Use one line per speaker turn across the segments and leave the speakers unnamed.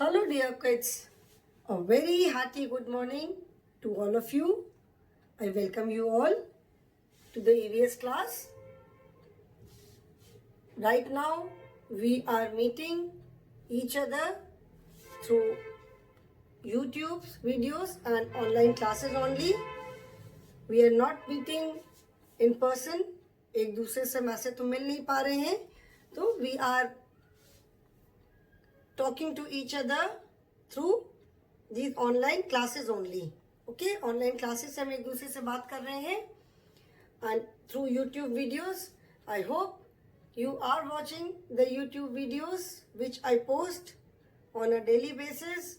Hello, dear kids. A very hearty good morning to all of you. I welcome you all to the EVS class. Right now, we are meeting each other through YouTube's videos and online classes only. We are not meeting in person. एक दूसरे से वैसे तो मिल नहीं पा रहे हैं, तो we are talking to each other through these online classes only. Okay, online classes से हम एक दूसरे से बात कर रहे हैं and through YouTube videos. I hope you are watching the YouTube videos which I post on a daily basis.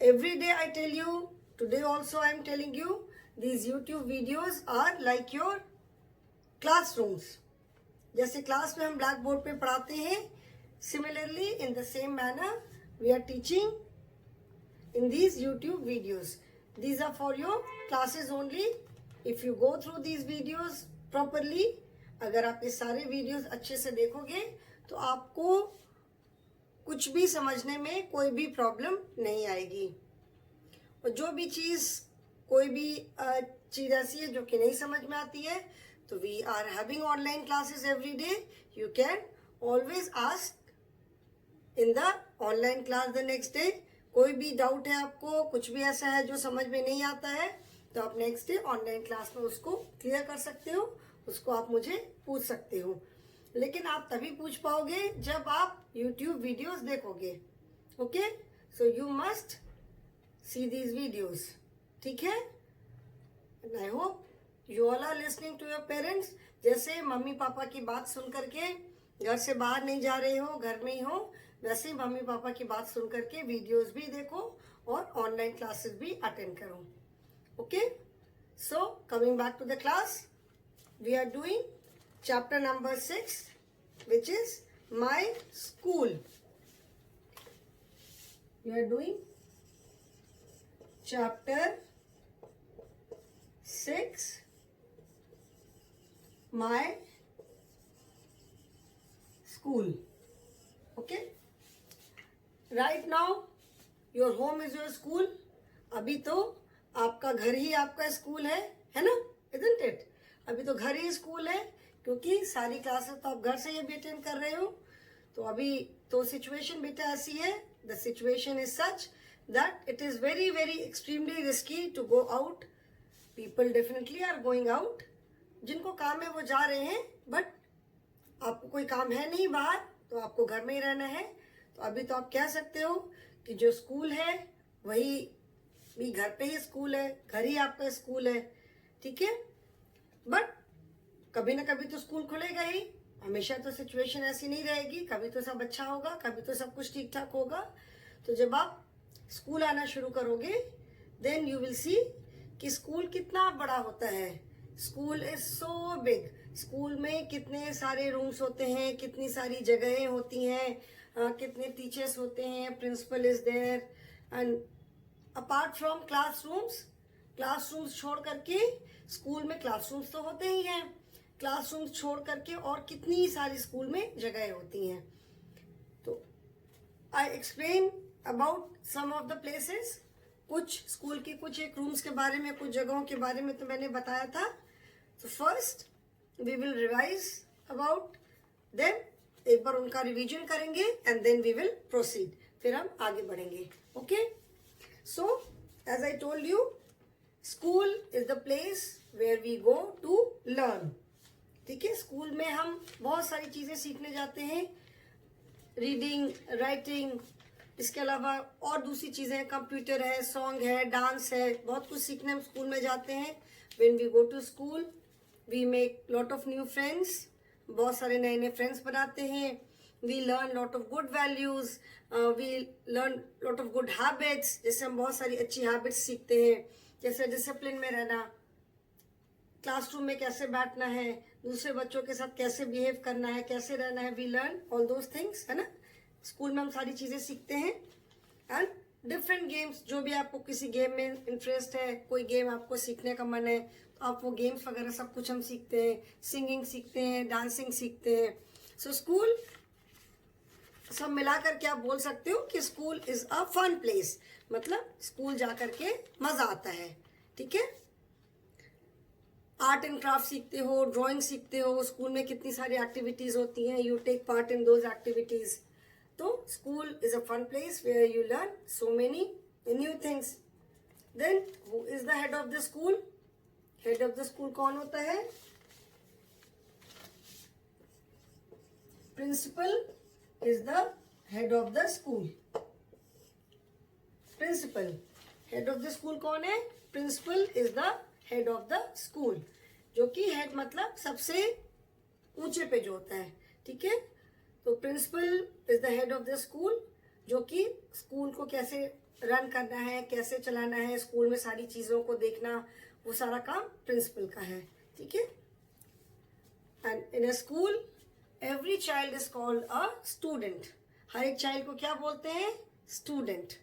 Every day I tell you, today also I am telling you, these YouTube videos are like your classrooms. जैसे class में हम black board पे पढ़ाते हैं, similarly in the same manner we are teaching in these YouTube videos. These are for your classes only. If you go through these videos properly, अगर आप ये सारे वीडियोस अच्छे से देखोगे तो आपको कुछ भी समझने में कोई भी प्रॉब्लम नहीं आएगी. और जो भी चीज़ कोई भी चीज़ ऐसी है जो कि नहीं समझ में आती है, तो we are having online classes every day. You can always ask in the online class the next day. कोई भी डाउट है आपको, कुछ भी ऐसा है जो समझ में नहीं आता है, तो आप नेक्स्ट डे ऑनलाइन क्लास में उसको क्लियर कर सकते हो, उसको आप मुझे पूछ सकते हो. लेकिन आप तभी पूछ पाओगे जब आप YouTube वीडियोस देखोगे. Okay, so you must see these videos. ठीक है? And I hope you all are listening to your parents. जैसे मम्मी पापा की बात सुन करके घर से बाहर नहीं जा रहे हो, घर में ही हो, वैसे ही मम्मी पापा की बात सुन करके वीडियोस भी देखो और ऑनलाइन क्लासेस भी अटेंड करो. Okay, so coming back to the class, we are doing chapter number 6, which is my school. We are doing chapter 6, my school. Okay, right now your home is your school. अभी तो आपका घर ही आपका school है ना? Isn't it? अभी तो घर ही स्कूल है, क्योंकि सारी क्लासेस तो आप घर से ही भी अटेंड कर रहे हो. तो अभी तो सिचुएशन बेटा ऐसी है, the situation is such that it is very very extremely risky to go out. People definitely are going out. जिनको काम है वो जा रहे हैं, बट आपको कोई काम है नहीं बाहर, तो आपको घर में ही रहना है. तो अभी तो आप कह सकते हो कि जो स्कूल है वही भी घर पे ही स्कूल है, घर ही आपका स्कूल है. ठीक है, बट कभी ना कभी तो स्कूल खुलेगा ही. हमेशा तो सिचुएशन ऐसी नहीं रहेगी. कभी तो सब अच्छा होगा, कभी तो सब कुछ ठीक ठाक होगा. तो जब आप स्कूल आना शुरू करोगे, देन यू विल सी कि स्कूल कितना बड़ा होता है. School is so big. School में कितने सारे रूम्स होते हैं, कितनी सारी जगहें होती हैं, कितने टीचर्स होते हैं, principal is there. And apart from classrooms छोड़ करके, स्कूल में क्लासरूम्स तो होते ही हैं, क्लासरूम्स छोड़ करके और कितनी सारी स्कूल में जगह होती हैं. तो I explain about some of the places. कुछ स्कूल के कुछ एक रूम्स के बारे में, कुछ जगहों के बारे में तो मैंने बताया था. तो first we will revise about them. एक बार उनका रिवीजन करेंगे and then we will proceed. फिर हम आगे बढ़ेंगे. Okay, so as I told you, school is the place where we go to learn. ठीक है, स्कूल में हम बहुत सारी चीज़ें सीखने जाते हैं. रीडिंग, राइटिंग, इसके अलावा और दूसरी चीज़ें, कंप्यूटर है, सॉन्ग है, डांस है, बहुत कुछ सीखने हम स्कूल में जाते हैं. When we go to school we make lot of new friends. बहुत सारे नए नए फ्रेंड्स बनाते हैं. We learn lot of good values, we learn lot of good habits. जैसे हम बहुत सारी अच्छी हैबिट्स सीखते हैं, जैसे डिसिप्लिन में रहना, क्लासरूम में कैसे बैठना है, दूसरे बच्चों के साथ कैसे बिहेव करना है, कैसे रहना है. We learn all those things, है ना? स्कूल में हम सारी चीज़ें सीखते हैं. एंड डिफरेंट गेम्स, जो भी आपको किसी गेम में इंटरेस्ट है, कोई गेम आपको सीखने का मन है, तो आप वो गेम्स वगैरह सब कुछ हम सीखते हैं. सिंगिंग सीखते हैं, डांसिंग सीखते हैं. सो स्कूल सब मिलाकर के आप बोल सकते हो कि school is a fun place, मतलब स्कूल जा करके मजा आता है। ठीक है, आर्ट एंड क्राफ्ट सीखते हो, ड्राइंग सीखते हो, स्कूल में कितनी सारी एक्टिविटीज होती हैं, you take part in those activities. तो school is a fun place where you learn so many new things. Then who is the head of the school? Head of the school कौन होता है? Principal is the head of the school. Principal, head of the school कौन है? Principal is the head of the school, जो कि head मतलब सबसे ऊंचे पे जो होता है। ठीक है, तो principal is the head of the school, जो कि स्कूल को कैसे रन करना है, कैसे चलाना है, स्कूल में सारी चीजों को देखना, वो सारा काम प्रिंसिपल का है। ठीक है, and in a school every child is called a student. हर एक चाइल्ड को क्या बोलते हैं? स्टूडेंट।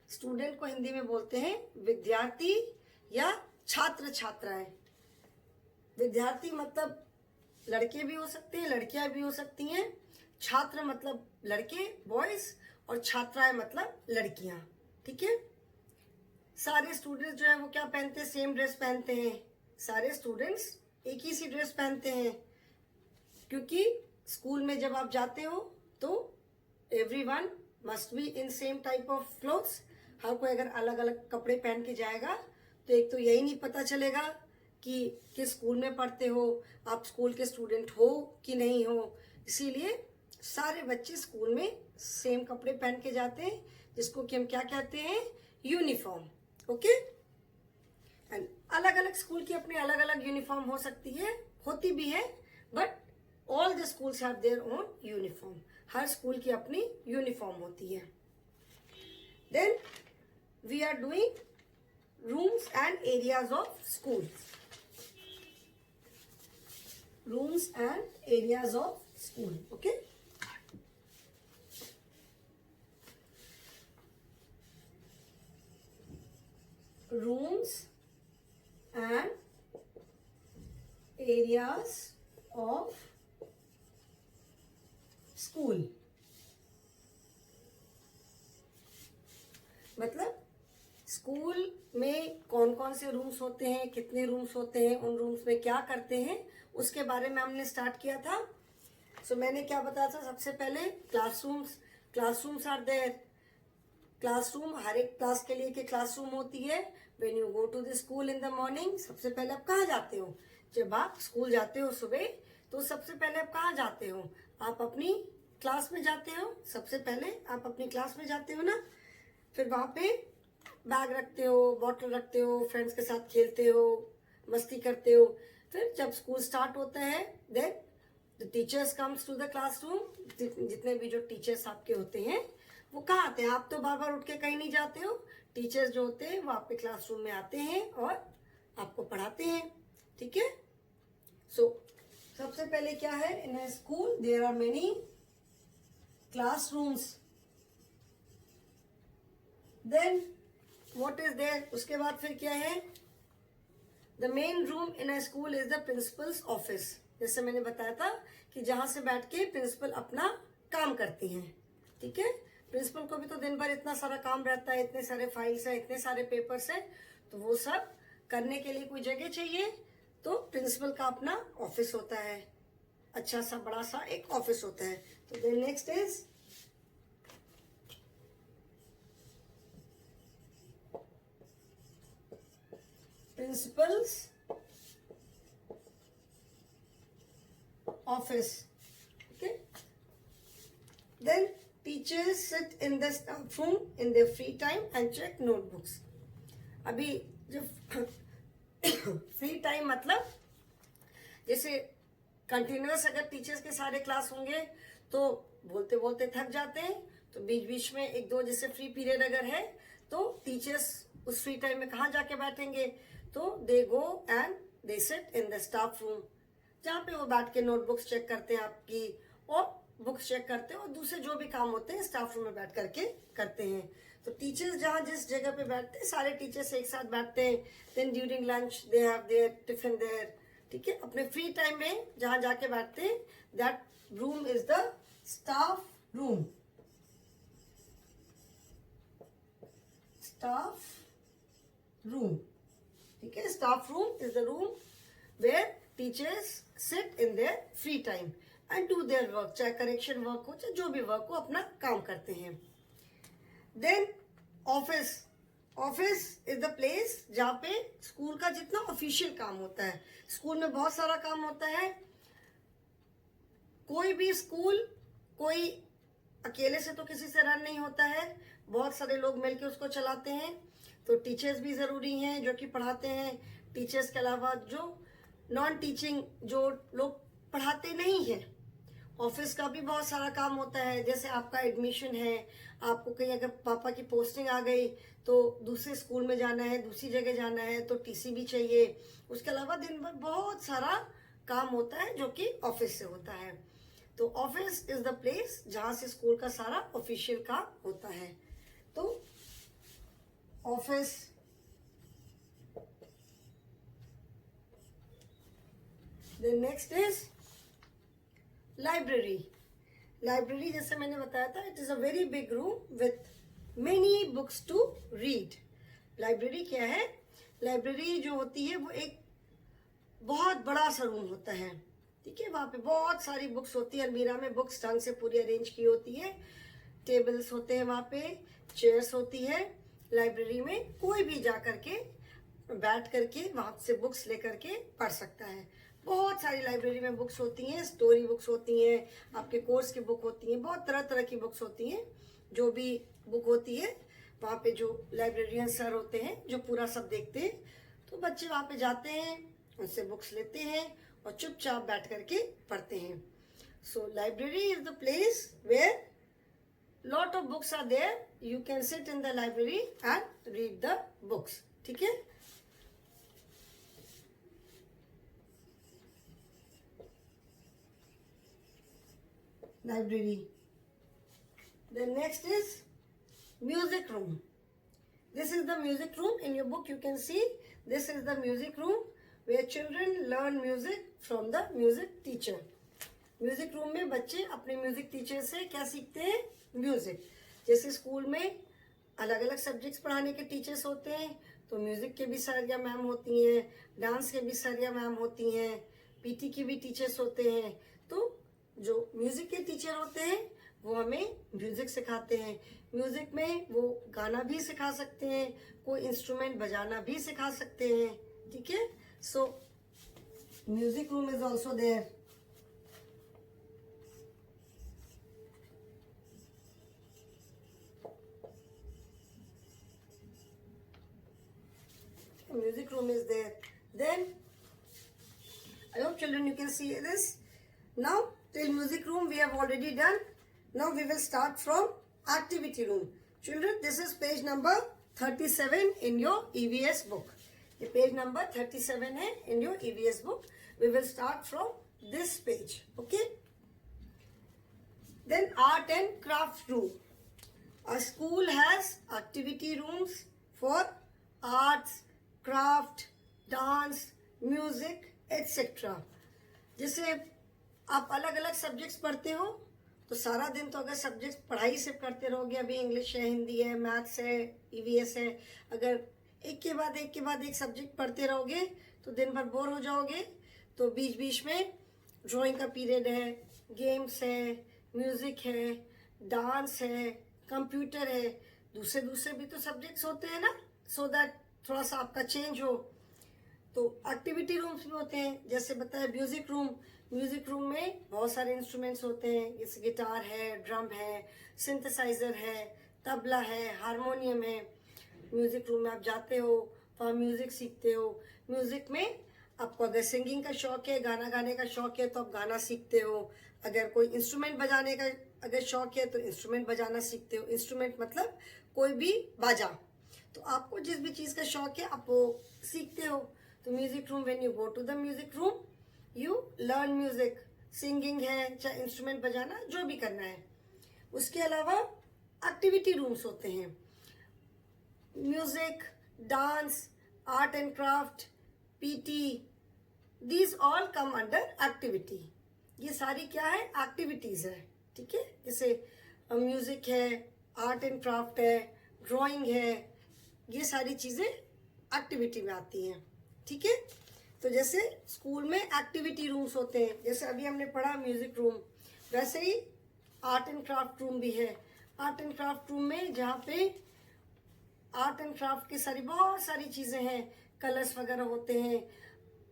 स्टूडेंट को हिंदी में बोलते हैं विद्यार्थी या छात्र छात्राएं। विद्यार्थी मतलब लड़के भी हो सकते हैं, लड़कियां भी हो सकती हैं। छात्र मतलब लड़के बॉयज, और छात्राएं मतलब लड़कियां। ठीक है, सारे स्टूडेंट्स जो है वो क्या पहनते हैं? सेम ड्रेस पहनते हैं। सारे स्टूडेंट्स एक ही सी ड्रेस पहनते हैं, क्योंकि स्कूल में जब आप जाते हो तो everyone must be in same type of clothes. हर कोई अगर अलग अलग कपड़े पहन के जाएगा तो एक तो यही नहीं पता चलेगा कि किस स्कूल में पढ़ते हो, आप स्कूल के स्टूडेंट हो कि नहीं हो। इसीलिए सारे बच्चे स्कूल में सेम कपड़े पहन के जाते हैं, जिसको कि हम क्या कहते हैं? यूनिफॉर्म। ओके, एंड अलग अलग स्कूल की अपनी अलग अलग यूनिफॉर्म हो सकती है, होती भी है, but all the schools have their own uniform. हर स्कूल की अपनी यूनिफॉर्म होती है। Then we are doing rooms and areas of school. Rooms and areas of school. Okay, rooms and areas of school, मतलब स्कूल में कौन कौन से रूम्स होते हैं, कितने रूम्स होते हैं, उन रूम्स में क्या करते हैं, उसके बारे में हमने स्टार्ट किया था। सो मैंने क्या बताया था? सबसे पहले क्लासरूम्स आर देयर। क्लासरूम, हर एक क्लास के लिए क्लासरूम होती है। When you go to the school in the morning, सबसे पहले आप कहाँ जाते हो? जब आप स्कूल जाते हो सुबह, तो सबसे पहले आप कहाँ जाते हो? आप अपनी क्लास में जाते हो। सबसे पहले आप अपनी क्लास में जाते हो ना, फिर वहां पे बैग रखते हो, बॉटल रखते हो, फ्रेंड्स के साथ खेलते हो, मस्ती करते हो। फिर जब स्कूल स्टार्ट होता है, then the teachers comes to the classroom. जितने भी जो टीचर्स आपके होते हैं वो कहाँ आते हैं? आप तो बार बार उठ के कहीं नहीं जाते हो। टीचर्स जो होते हैं वो आपके क्लासरूम में आते हैं और आपको पढ़ाते हैं। ठीक है, सो सबसे पहले क्या है? In a school there are many classrooms. Then what is there? उसके बाद फिर क्या है? The main room in a school is the principal's office. जैसे मैंने बताया था कि जहां से बैठ के प्रिंसिपल अपना काम करती हैं। ठीक है, प्रिंसिपल को भी तो दिन भर इतना सारा काम रहता है, इतने सारे फाइल्स है, इतने सारे पेपर्स है, तो वो सब करने के लिए कोई जगह चाहिए। तो प्रिंसिपल का अपना ऑफिस होता है, अच्छा सा बड़ा सा एक ऑफिस होता है। तो then next is principal's office. Okay, then teachers sit in the staff room in their free time and check notebooks. अभी जब फ्री टाइम मतलब जैसे कंटिन्यूअस अगर टीचर्स के सारे क्लास होंगे तो बोलते बोलते थक जाते हैं, तो बीच बीच में एक दो जैसे फ्री पीरियड अगर है तो टीचर्स उस फ्री टाइम में कहाँ जाके बैठेंगे? तो they go and they sit in the staff room, जहाँ पे वो बैठ के नोटबुक्स चेक करते हैं आपकी, और बुक्स चेक करते हैं, और दूसरे जो भी काम होते हैं स्टाफ रूम में बैठ करके करते हैं। तो टीचर्स जहाँ जिस जगह पे बैठते हैं, सारे टीचर्स एक साथ बैठते हैं। Then during lunch they have their tiffin there. ठीक है, अपने फ्री टाइम में जहाँ जाके बैठते हैं, that room is the staff room. Staff room, ठीक है। Staff room is the room where teachers sit in their free time and do their work, चाहे करेक्शन वर्क हो चाहे जो भी वर्क हो, अपना काम करते हैं। Then office, office is the place जहाँ पे स्कूल का जितना ऑफिशियल काम होता है। स्कूल में बहुत सारा काम होता है। कोई भी स्कूल कोई अकेले से तो किसी से रन नहीं होता है, बहुत सारे लोग मिलकर उसको चलाते हैं। तो टीचर्स भी ज़रूरी हैं जो कि पढ़ाते हैं। टीचर्स के अलावा जो नॉन टीचिंग जो लोग पढ़ाते नहीं हैं, ऑफिस का भी बहुत सारा काम होता है। जैसे आपका एडमिशन है, आपको कहीं अगर पापा की पोस्टिंग आ गई तो दूसरे स्कूल में जाना है, दूसरी जगह जाना है तो टीसी भी चाहिए। उसके अलावा दिन भर बहुत सारा काम होता है जो कि ऑफिस से होता है। तो ऑफिस इज द प्लेस जहाँ से स्कूल का सारा ऑफिशियल काम होता है। तो office, then next is library. Library जैसे मैंने बताया था, it is a very big room with many books to read. Library क्या है? लाइब्रेरी जो होती है वो एक बहुत बड़ा सा रूम होता है, ठीक है। वहाँ पे बहुत सारी बुक्स होती है, अलमीरा में बुक्स ढंग से पूरी अरेंज की होती है, टेबल्स होते हैं वहाँ पे, चेयर्स होती है। लाइब्रेरी में कोई भी जा करके बैठ करके वहाँ से बुक्स लेकर के पढ़ सकता है। बहुत सारी लाइब्रेरी में बुक्स होती हैं, स्टोरी बुक्स होती हैं, आपके कोर्स की बुक होती हैं, बहुत तरह तरह की बुक्स होती हैं। जो भी बुक होती है वहाँ पे जो लाइब्रेरियन सर होते हैं जो पूरा सब देखते हैं, तो बच्चे वहाँ पे जाते हैं, उनसे बुक्स लेते हैं और चुपचाप बैठ करके पढ़ते हैं। So library is the place where lot of books are there, you can sit in the library and read the books, ठीक है। Library. The next is music room. This is the music room. In your book you can see this is the music room where children learn music from the music teacher. Music room में बच्चे अपने music teacher से क्या सीखते हैं? Music. जैसे school में अलग अलग सब्जेक्ट्स पढ़ाने के टीचर्स होते हैं, तो म्यूजिक के भी सर या मैम होती हैं, डांस के भी सर या मैम होती हैं, पीटी की भी टीचर्स होते हैं। तो जो म्यूजिक के टीचर होते हैं वो हमें म्यूजिक सिखाते हैं। म्यूजिक में वो गाना भी सिखा सकते हैं, कोई इंस्ट्रूमेंट बजाना भी सिखा सकते हैं, ठीक है। So music room is also there. Music room is there. Then I hope children you can see this. Now till music room we have already done. Now we will start from activity room. Children, this is page number 37 in your EVS book. ये page number 37 है in your EVS book. We will start from this page. Okay. Then art and craft room. A school has activity rooms for arts, craft, dance, music, etc. जैसे आप अलग अलग subjects पढ़ते हो तो सारा दिन तो अगर सब्जेक्ट्स पढ़ाई सिर्फ करते रहोगे, अभी इंग्लिश है, हिंदी है, मैथ्स है, ईवीएस है, अगर एक के बाद एक सब्जेक्ट पढ़ते रहोगे तो दिन भर बोर हो जाओगे। तो बीच बीच में ड्राइंग का पीरियड है, गेम्स है, म्यूज़िक है, डांस है, कंप्यूटर है, दूसरे भी तो सब्जेक्ट्स होते हैं ना, सो दैट थोड़ा सा आपका चेंज हो। तो एक्टिविटी रूम्स भी होते हैं, जैसे बताया म्यूजिक रूम। म्यूजिक रूम में बहुत सारे इंस्ट्रूमेंट्स होते हैं, जैसे गिटार है, ड्रम है, सिंथेसाइजर है, तबला है, हारमोनियम है। म्यूजिक रूम में आप जाते हो, वहाँ म्यूजिक सीखते हो। म्यूजिक में आपको अगर सिंगिंग का शौक है, गाना गाने का शौक है तो आप गाना सीखते हो। अगर कोई इंस्ट्रूमेंट बजाने का अगर शौक है तो इंस्ट्रूमेंट बजाना सीखते हो। इंस्ट्रूमेंट मतलब कोई भी बाजा, तो आपको जिस भी चीज़ का शौक है आप वो सीखते हो। तो music room, when you go to the music room you learn music, singing है चाहे इंस्ट्रूमेंट बजाना, जो भी करना है। उसके अलावा एक्टिविटी रूम्स होते हैं, music, dance, art and craft, PT, these all come under activity. ये सारी क्या है? एक्टिविटीज है, ठीक है। जैसे म्यूजिक है, आर्ट एंड क्राफ्ट है, ड्राइंग है, ये सारी चीज़ें एक्टिविटी में आती हैं, ठीक है। तो जैसे स्कूल में एक्टिविटी रूम्स होते हैं, जैसे अभी हमने पढ़ा म्यूजिक रूम, वैसे ही आर्ट एंड क्राफ्ट रूम भी है। आर्ट एंड क्राफ्ट रूम में जहाँ पे आर्ट एंड क्राफ्ट की बहुत सारी चीज़ें हैं, कलर्स वगैरह होते हैं,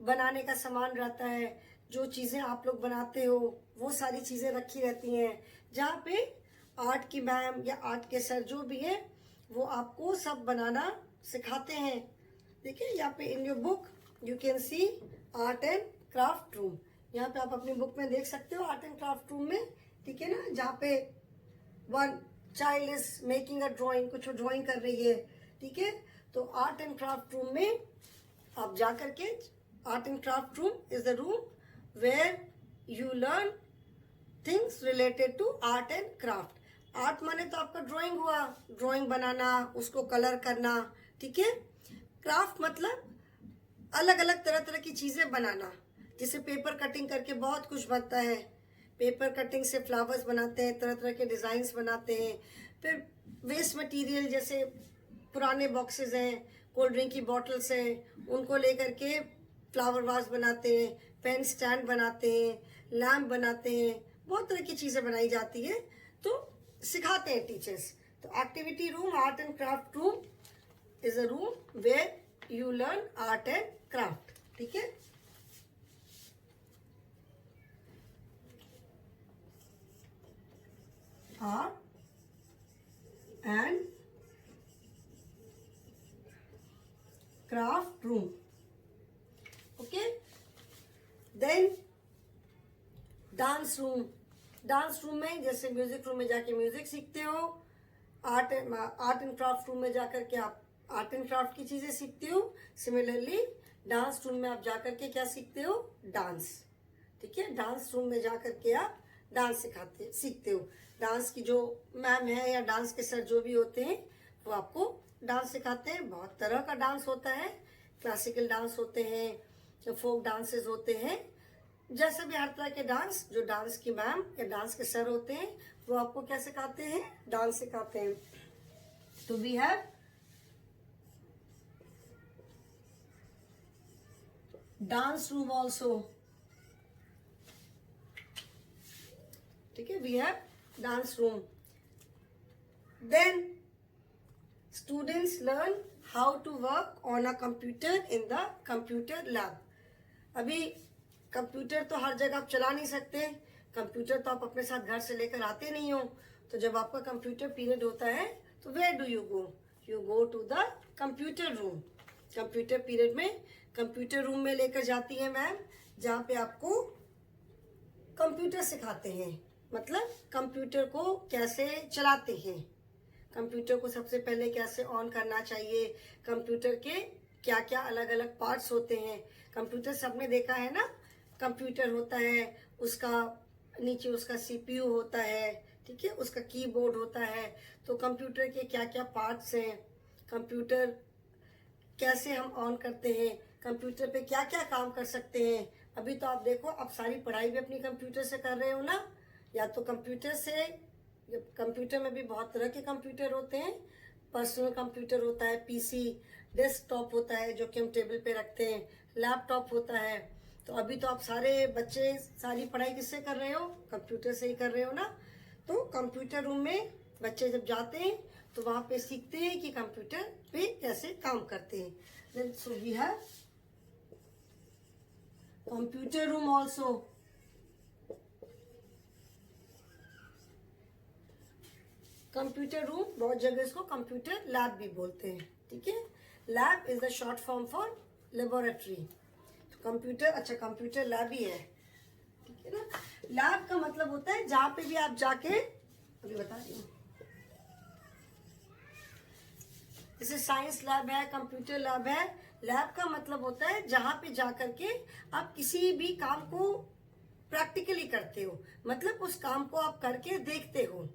बनाने का सामान रहता है, जो चीज़ें आप लोग बनाते हो वो सारी चीज़ें रखी रहती हैं, जहाँ पे आर्ट की मैम या आर्ट के सर जो भी है वो आपको सब बनाना सिखाते हैं। देखिए यहाँ पे in your book you can see art and craft room, यहाँ पे आप अपनी बुक में देख सकते हो आर्ट एंड क्राफ्ट रूम में, ठीक है ना, जहाँ पे one child is making a drawing, कुछ ड्राइंग कर रही है, ठीक है। तो आर्ट एंड क्राफ्ट रूम में आप जा करके, art and craft room is the room where you learn things related to art and craft. Art माने तो आपका ड्राइंग हुआ, ड्राइंग बनाना, उसको कलर करना, ठीक है। क्राफ्ट मतलब अलग अलग तरह तरह की चीज़ें बनाना, जैसे पेपर कटिंग करके बहुत कुछ बनता है, पेपर कटिंग से फ्लावर्स बनाते हैं, तरह तरह के डिज़ाइंस बनाते हैं। फिर वेस्ट मटेरियल जैसे पुराने बॉक्सेस हैं, कोल्ड ड्रिंक की बॉटल्स हैं, उनको लेकर के फ्लावर वास बनाते हैं, पेन स्टैंड बनाते हैं, लैम्प बनाते हैं, बहुत तरह की चीज़ें बनाई जाती है, तो सिखाते हैं टीचर्स। तो activity room, art and craft room is a room where you learn art and craft, ठीक है। Art and craft room, okay. Then dance room, dance room में जैसे म्यूजिक रूम में जाके म्यूजिक सीखते हो, आर्ट एंड क्राफ्ट रूम में जाकर के आप आर्ट एंड क्राफ्ट की चीजें सीखते हो। सिमिलरली डांस रूम में आप जाकर के क्या सीखते हो, डांस, ठीक है। डांस रूम में जाकर के आप डांस सीखते हो। डांस की जो मैम है या डांस के सर जो भी होते हैं वो आपको डांस सिखाते हैं। बहुत तरह का डांस होता है, क्लासिकल डांस होते हैं, फोक डांसेस होते हैं, जैसे भी हर तरह के डांस, जो डांस की मैम या डांस के सर होते हैं वो आपको क्या सिखाते हैं, डांस सिखाते हैं। तो we have dance room also, ठीक है, we have dance room. Then students learn how to work on a computer in the computer lab. अभी कंप्यूटर तो हर जगह आप चला नहीं सकते, कंप्यूटर तो आप अपने साथ घर से लेकर आते नहीं हो, तो जब आपका कंप्यूटर पीरियड होता है तो where do you go, you go to the computer room. Computer period में कंप्यूटर रूम में लेकर जाती है मैम, जहाँ पे आपको कंप्यूटर सिखाते हैं, मतलब कंप्यूटर को कैसे चलाते हैं, कंप्यूटर को सबसे पहले कैसे ऑन करना चाहिए, कंप्यूटर के क्या क्या अलग अलग पार्ट्स होते हैं। कंप्यूटर सबने देखा है ना, कंप्यूटर होता है, उसका नीचे उसका सीपीयू होता है, ठीक है, उसका कीबोर्ड होता है। तो कंप्यूटर के क्या क्या पार्ट्स हैं, कंप्यूटर कैसे हम ऑन करते हैं, कंप्यूटर पे क्या क्या काम कर सकते हैं। अभी तो आप देखो, अब सारी पढ़ाई भी अपनी कंप्यूटर से कर रहे हो ना, या तो कंप्यूटर से, कंप्यूटर में भी बहुत तरह के कंप्यूटर होते हैं, पर्सनल कंप्यूटर होता है, पीसी, डेस्कटॉप होता है जो कि हम टेबल पे रखते हैं, लैपटॉप होता है। तो अभी तो आप सारे बच्चे सारी पढ़ाई किससे कर रहे हो, कंप्यूटर से ही कर रहे हो ना। तो कंप्यूटर रूम में बच्चे जब जाते हैं तो वहाँ पे सीखते हैं कि कंप्यूटर पे कैसे काम करते हैं। So we have computer room also. Computer room, बहुत जगह इसको कंप्यूटर लैब भी बोलते हैं, ठीक है। Lab is the short form for laboratory. तो कंप्यूटर, अच्छा कंप्यूटर लैब ही है, ठीक है ना। लैब का मतलब होता है जहाँ पे भी आप जाके, अभी बता रही हूँ, जैसे साइंस लैब है, कंप्यूटर लैब है। लैब का मतलब होता है जहाँ पे जाकर के आप किसी भी काम को प्रैक्टिकली करते हो, मतलब उस काम को आप करके देखते हो।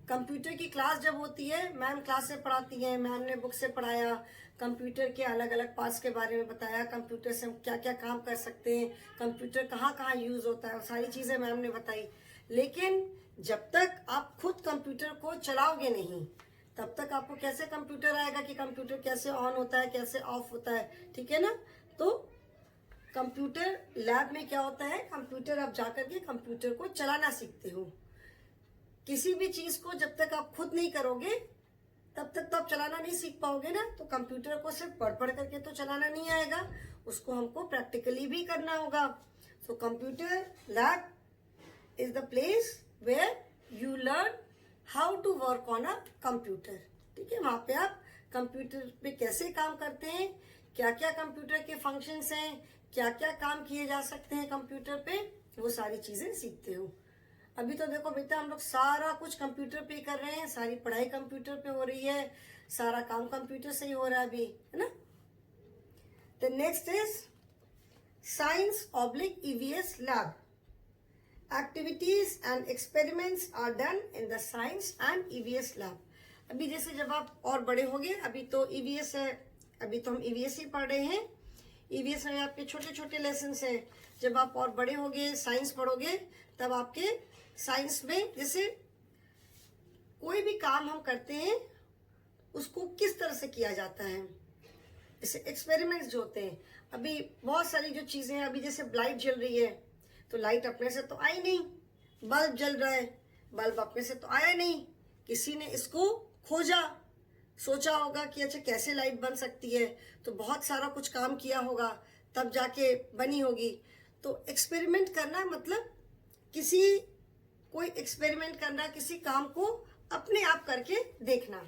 कंप्यूटर की क्लास जब होती है, मैम क्लास से पढ़ाती है, मैम ने बुक से पढ़ाया, कंप्यूटर के अलग अलग पार्ट्स के बारे में बताया, कंप्यूटर से हम क्या क्या काम कर सकते हैं, कंप्यूटर कहाँ कहाँ यूज होता है, सारी चीज़ें मैम ने बताई। लेकिन जब तक आप खुद कंप्यूटर को चलाओगे नहीं, तब तक आपको कैसे कंप्यूटर आएगा कि कंप्यूटर कैसे ऑन होता है, कैसे ऑफ होता है, ठीक है ना। तो कंप्यूटर लैब में क्या होता है, कंप्यूटर आप जाकर के कंप्यूटर को चलाना सीखते हो। किसी भी चीज को जब तक आप खुद नहीं करोगे तब तक तो आप चलाना नहीं सीख पाओगे ना। तो कंप्यूटर को सिर्फ पढ़ पढ़ करके तो चलाना नहीं आएगा, उसको हमको प्रैक्टिकली भी करना होगा। So computer lab is the place where you learn how to work on a computer, ठीक है। वहां पे आप कंप्यूटर पे कैसे काम करते हैं, क्या क्या कंप्यूटर के फंक्शंस हैं, क्या क्या काम किए जा सकते हैं कंप्यूटर पे, वो सारी चीजें सीखते हो। अभी तो देखो बेटा हम लोग सारा कुछ कंप्यूटर पे कर रहे हैं, सारी पढ़ाई कंप्यूटर पे हो रही है, सारा काम कंप्यूटर से ही हो रहा है अभी, है ना। The next is science oblique EVS lab. Activities and experiments are done in the science and EVS lab. अभी जैसे जब आप और बड़े होगे, अभी तो ईवीएस है, अभी तो हम ईवीएस ही पढ़ रहे हैं। ईवीएस में आपके छोटे छोटे लेसन है। जब आप और बड़े होगे, साइंस पढ़ोगे, तब आपके साइंस में जैसे कोई भी काम हम करते हैं उसको किस तरह से किया जाता है, जैसे एक्सपेरिमेंट्स जो होते हैं। अभी बहुत सारी जो चीजें हैं, अभी जैसे लाइट जल रही है तो लाइट अपने से तो आई नहीं, बल्ब जल रहा है, बल्ब अपने से तो आया नहीं, किसी ने इसको खोजा, सोचा होगा कि अच्छा कैसे लाइट बन सकती है, तो बहुत सारा कुछ काम किया होगा तब जाके बनी होगी। तो एक्सपेरिमेंट करना मतलब कोई एक्सपेरिमेंट करना, किसी काम को अपने आप करके देखना,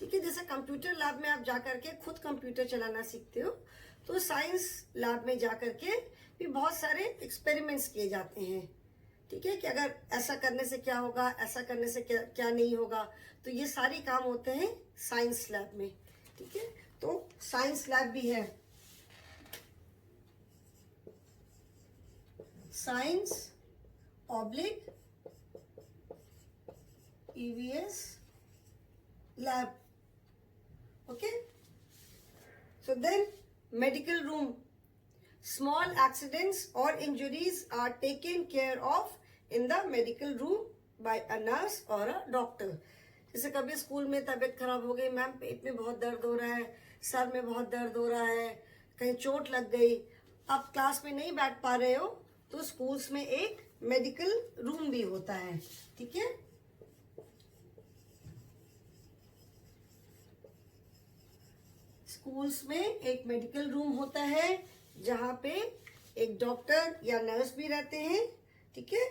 ठीक है। जैसे कंप्यूटर लैब में आप जाकर के खुद कंप्यूटर चलाना सीखते हो, तो साइंस लैब में जाकर के भी बहुत सारे एक्सपेरिमेंट्स किए जाते हैं, ठीक है, कि अगर ऐसा करने से क्या होगा, ऐसा करने से क्या क्या नहीं होगा। तो ये सारी काम होते हैं साइंस लैब में, ठीक है। तो साइंस लैब भी है, science oblique EVS lab, okay. So then medical room, small accidents or injuries are taken care of in the medical room by a nurse or a doctor. जैसे कभी school में तबीयत खराब हो गई, मैम पेट में बहुत दर्द हो रहा है, सर में बहुत दर्द हो रहा है, कहीं चोट लग गई, आप क्लास में नहीं बैठ पा रहे हो, तो स्कूल्स में एक मेडिकल रूम भी होता है, ठीक है। स्कूल्स में एक मेडिकल रूम होता है जहाँ पे एक डॉक्टर या नर्स भी रहते हैं, ठीक है।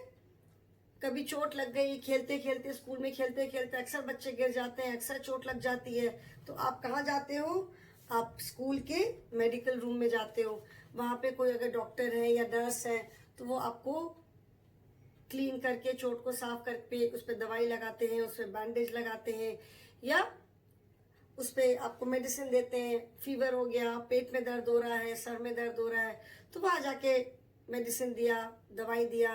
कभी चोट लग गई खेलते खेलते, स्कूल में खेलते खेलते अक्सर बच्चे गिर जाते हैं, अक्सर चोट लग जाती है, तो आप कहाँ जाते हो, आप स्कूल के मेडिकल रूम में जाते हो। वहाँ पे कोई अगर डॉक्टर है या नर्स है तो वो आपको क्लीन करके, चोट को साफ करके उस पर दवाई लगाते हैं, उस पर बैंडेज लगाते हैं, या उस पर आपको मेडिसिन देते हैं। फीवर हो गया, पेट में दर्द हो रहा है, सर में दर्द हो रहा है, तो वहाँ जाके मेडिसिन दिया, दवाई दिया,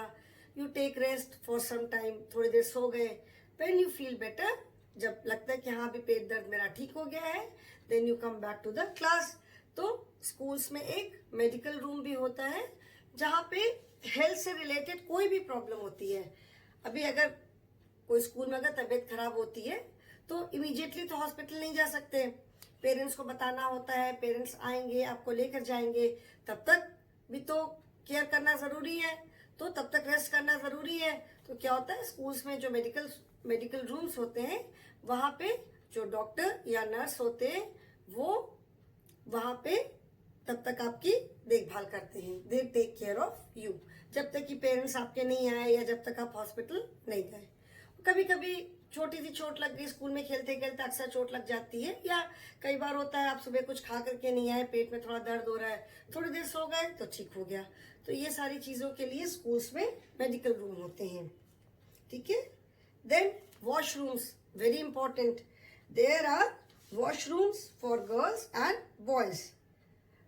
you take rest for some time, थोड़ी देर सो गए, व्हेन यू फील बेटर, जब लगता है कि हाँ भी पेट दर्द मेरा ठीक हो गया है, then you come back to the class. तो स्कूल्स में एक मेडिकल रूम भी होता है जहाँ पे हेल्थ से रिलेटेड कोई भी प्रॉब्लम होती है। अभी अगर कोई स्कूल में अगर तबीयत खराब होती है तो इमीडिएटली तो हॉस्पिटल नहीं जा सकते, पेरेंट्स को बताना होता है, पेरेंट्स आएंगे, आपको लेकर जाएंगे, तब तक भी तो केयर करना जरूरी है, तो तब तक रेस्ट करना जरूरी है। तो क्या होता है, स्कूल्स में जो मेडिकल रूम्स होते हैं वहाँ पे जो डॉक्टर या नर्स होते हैं वो वहाँ पे तब तक आपकी देखभाल करते हैं, they take care of you, जब तक कि पेरेंट्स आपके नहीं आए या जब तक आप हॉस्पिटल नहीं गए। कभी कभी छोटी सी चोट लग गई, स्कूल में खेलते खेलते अक्सर चोट लग जाती है, या कई बार होता है आप सुबह कुछ खा करके नहीं आए, पेट में थोड़ा दर्द हो रहा है, थोड़ी देर सो गए तो ठीक हो गया। तो ये सारी चीजों के लिए स्कूल्स में मेडिकल रूम होते हैं, ठीक है। Then washrooms, very important, there are washrooms for girls and boys.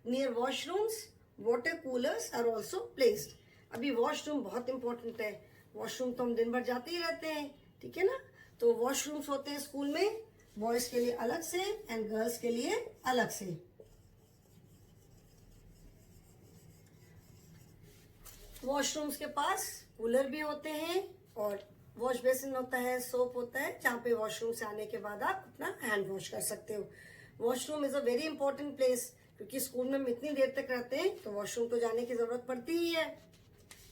Near washrooms, water coolers are also placed. अभी वॉशरूम बहुत इंपॉर्टेंट है, वॉशरूम तो हम दिन भर जाते ही रहते हैं, ठीक है ना। तो वॉशरूम्स होते हैं स्कूल में, बॉयज के लिए अलग से एंड गर्ल्स के लिए अलग से। वॉशरूम्स के पास कूलर भी होते हैं और वॉश बेसिन होता है, सोप होता है, जहाँ पे वॉशरूम से आने के बाद आप अपना हैंड वॉश कर सकते हो। Washroom is a very important place, क्योंकि स्कूल में हम इतनी देर तक रहते हैं तो वॉशरूम तो जाने की जरूरत पड़ती ही है,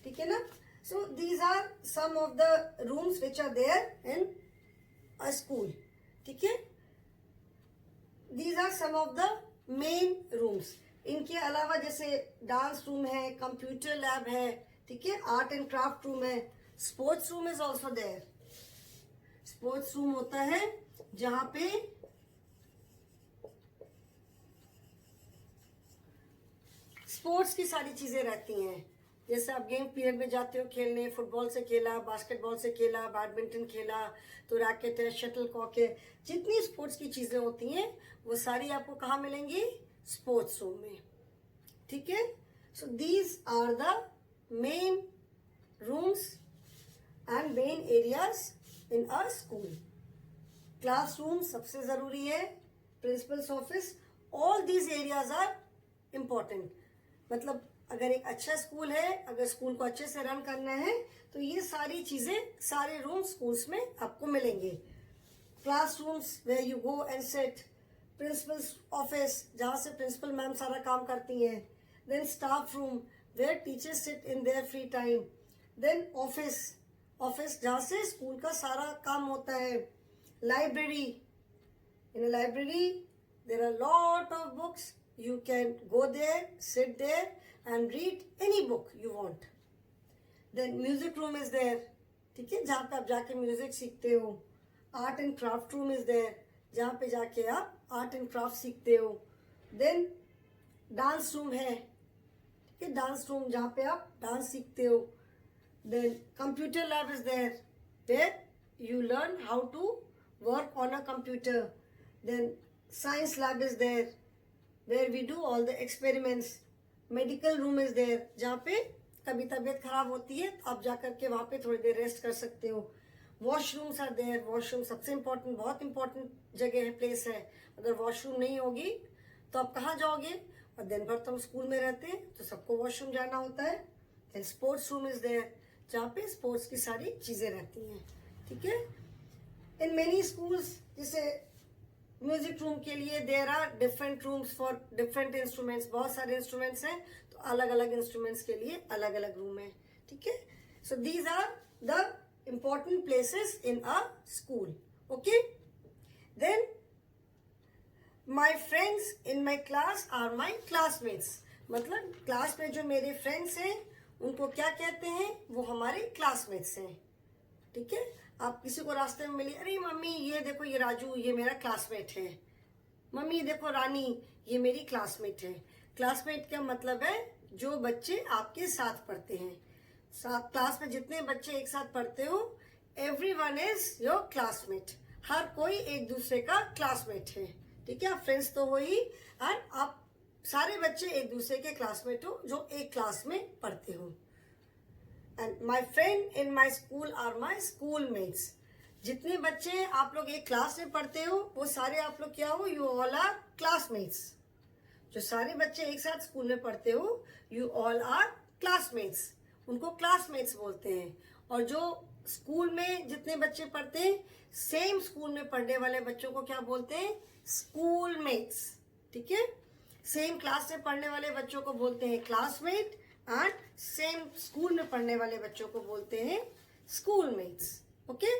ठीक है ना। So these are some of the rooms which are there in a school, ठीक है। These are some of the main rooms. इनके अलावा जैसे डांस रूम है, कंप्यूटर लैब है, ठीक है, आर्ट एंड क्राफ्ट रूम है, sports room is also there. Sports room होता है जहां पे स्पोर्ट्स की सारी चीजें रहती हैं। जैसे आप गेम पीरियड में जाते हो खेलने, फुटबॉल से खेला, बास्केटबॉल से खेला, बैडमिंटन खेला, तो रैकेट है, शटल कॉक है, जितनी स्पोर्ट्स की चीजें होती हैं वो सारी आपको कहाँ मिलेंगी? स्पोर्ट्स रूम में, ठीक है। So these are the main rooms and main areas in a school. Classroom सबसे जरूरी है, principal's office, all these areas are important. मतलब अगर एक अच्छा स्कूल है, अगर स्कूल को अच्छे से रन करना है तो ये सारी चीजें, सारे रूम स्कूल्स में आपको मिलेंगे। Classrooms where you go and sit, principal's office जहाँ से प्रिंसिपल मैम सारा काम करती हैं, then staff room where teachers sit in their free time, then office जहाँ से स्कूल का सारा काम होता है, library, in a library there are lot of books, you can go there, sit there and read any book you want. Then music room is there, ठीक है, जहाँ पे आप जाके म्यूजिक सीखते हो। Art and craft room is there, जहाँ पे जाके आप आर्ट एंड क्राफ्ट सीखते हो। देन डांस रूम है, ठीक है, डांस रूम जहाँ पे आप डांस सीखते हो। Then computer lab is there where you learn how to work on a computer. Then science lab is there where we do all the experiments. Medical room is there, जहाँ पे कभी तबीयत खराब होती है तो आप जाकर के वहाँ पे थोड़ी देर रेस्ट कर सकते हो। वॉशरूम्स आर देयर, वॉशरूम सबसे इम्पोर्टेंट, बहुत इंपॉर्टेंट जगह है, प्लेस है। अगर वॉशरूम नहीं होगी तो आप कहाँ जाओगे? और दिन भर तो हम स्कूल में रहते हैं तो सबको वॉशरूम जाना होता है। Then sports room is there, जहाँ पे स्पोर्ट्स की सारी चीजें रहती हैं, ठीक है। इन मेनी स्कूल्स, जैसे म्यूजिक रूम के लिए there are different rooms for different instruments, बहुत सारे इंस्ट्रूमेंट्स हैं तो अलग अलग इंस्ट्रूमेंट्स के लिए अलग अलग रूम है, ठीक है। So these are the important places in a school, okay. Then my friends in my class are my classmates. मतलब क्लास में जो मेरे फ्रेंड्स हैं उनको क्या कहते हैं? वो हमारे क्लासमेट्स हैं, ठीक है। आप किसी को रास्ते में मिली, अरे मम्मी ये देखो ये राजू, ये मेरा क्लासमेट है। मम्मी देखो रानी, ये मेरी क्लासमेट है। क्लासमेट का मतलब है जो बच्चे आपके साथ पढ़ते हैं। क्लास में जितने बच्चे एक साथ पढ़ते हो, एवरीवन इज योर क्लासमेट। हर कोई एक दूसरे का क्लासमेट है, ठीक है। आप फ्रेंड्स तो हो ही, और आप सारे बच्चे एक दूसरे के क्लासमेट हो जो एक क्लास में पढ़ते हो। And my friend in my school are my schoolmates. जितने बच्चे आप लोग एक क्लास में पढ़ते हो वो सारे आप लोग क्या हो? You all are classmates. जो सारे बच्चे एक साथ स्कूल में पढ़ते हो, यू ऑल आर क्लासमेट्स, उनको क्लासमेट्स बोलते हैं। और जो स्कूल में जितने बच्चे पढ़ते हैं, सेम स्कूल में पढ़ने वाले बच्चों को क्या बोलते हैं? स्कूल मेट्स, ठीक है। सेम क्लास में पढ़ने वाले बच्चों को बोलते हैं क्लासमेट, एंड सेम स्कूल में पढ़ने वाले बच्चों को बोलते हैं स्कूल मेट्स, ओके।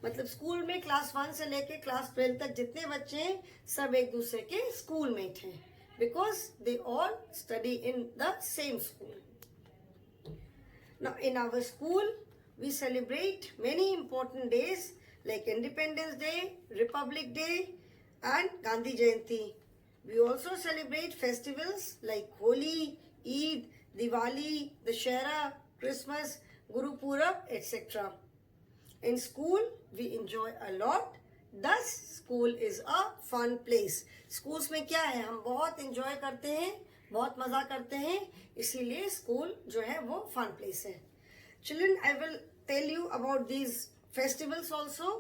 मतलब स्कूल में क्लास 1 से लेके क्लास 12 तक जितने बच्चे हैं सब एक दूसरे के स्कूल मेट हैं, because they all study in the same school. Now in our school we celebrate many important days like Independence Day, Republic Day and Gandhi Jayanti. We also celebrate festivals like Holi, Eid, Diwali, Dussehra, Christmas, Guru Purab, etc. In school, we enjoy a lot. Thus, school is a fun place. Schools में क्या है? हम बहुत enjoy करते हैं, बहुत मजा करते हैं, इसीलिए school जो है वो fun place है. Children, I will tell you about these festivals also.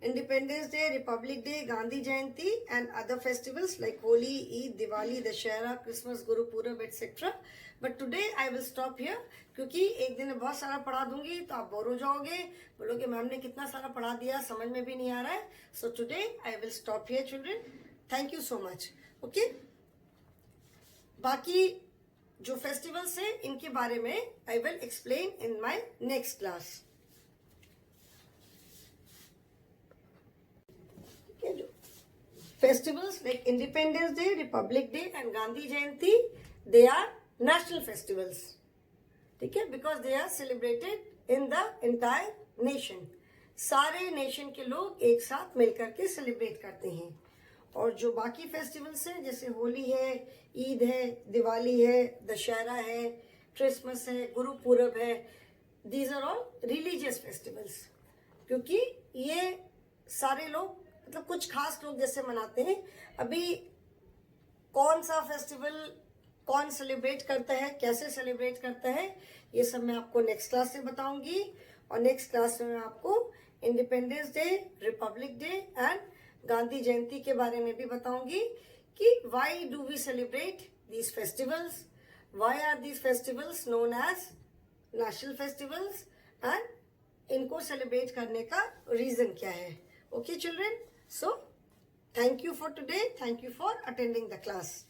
Independence Day, Republic Day, Gandhi Jayanti and other festivals like Holi, Eid, Diwali, Dashera, Christmas, Guru Purab, etc. But today I will stop here क्योंकि एक दिन में बहुत सारा पढ़ा दूंगी तो आप बोर हो जाओगे, बोलोगे मैम ने कितना सारा पढ़ा दिया, समझ में भी नहीं आ रहा है. So today I will stop here children. Thank you so much. Okay? बाकी जो फेस्टिवल्स हैं इनके बारे में I will explain in my next class. Festivals like Independence Day, Republic Day and Gandhi Jayanti, they are national festivals. ठीक है, because they are celebrated in the entire nation. सारे nation के लोग एक साथ मिलकर के सेलिब्रेट करते हैं. और जो बाकी फेस्टिवल्स हैं जैसे होली है, ईद है, दिवाली है, दशहरा है, क्रिसमस है, गुरु पूरब है, these are all religious festivals. क्योंकि ये सारे लोग मतलब कुछ खास लोग जैसे मनाते हैं. अभी कौन सा फेस्टिवल कौन सेलिब्रेट करता है, कैसे सेलिब्रेट करता है, ये सब मैं आपको नेक्स्ट क्लास से बताऊंगी. और नेक्स्ट क्लास में मैं आपको independence day, republic day and Gandhi Jayanti के बारे में भी बताऊंगी कि why do we celebrate these festivals, why are these festivals known as national festivals and इनको सेलिब्रेट करने का रीजन क्या है. Okay children, so thank you for today, thank you for attending the class.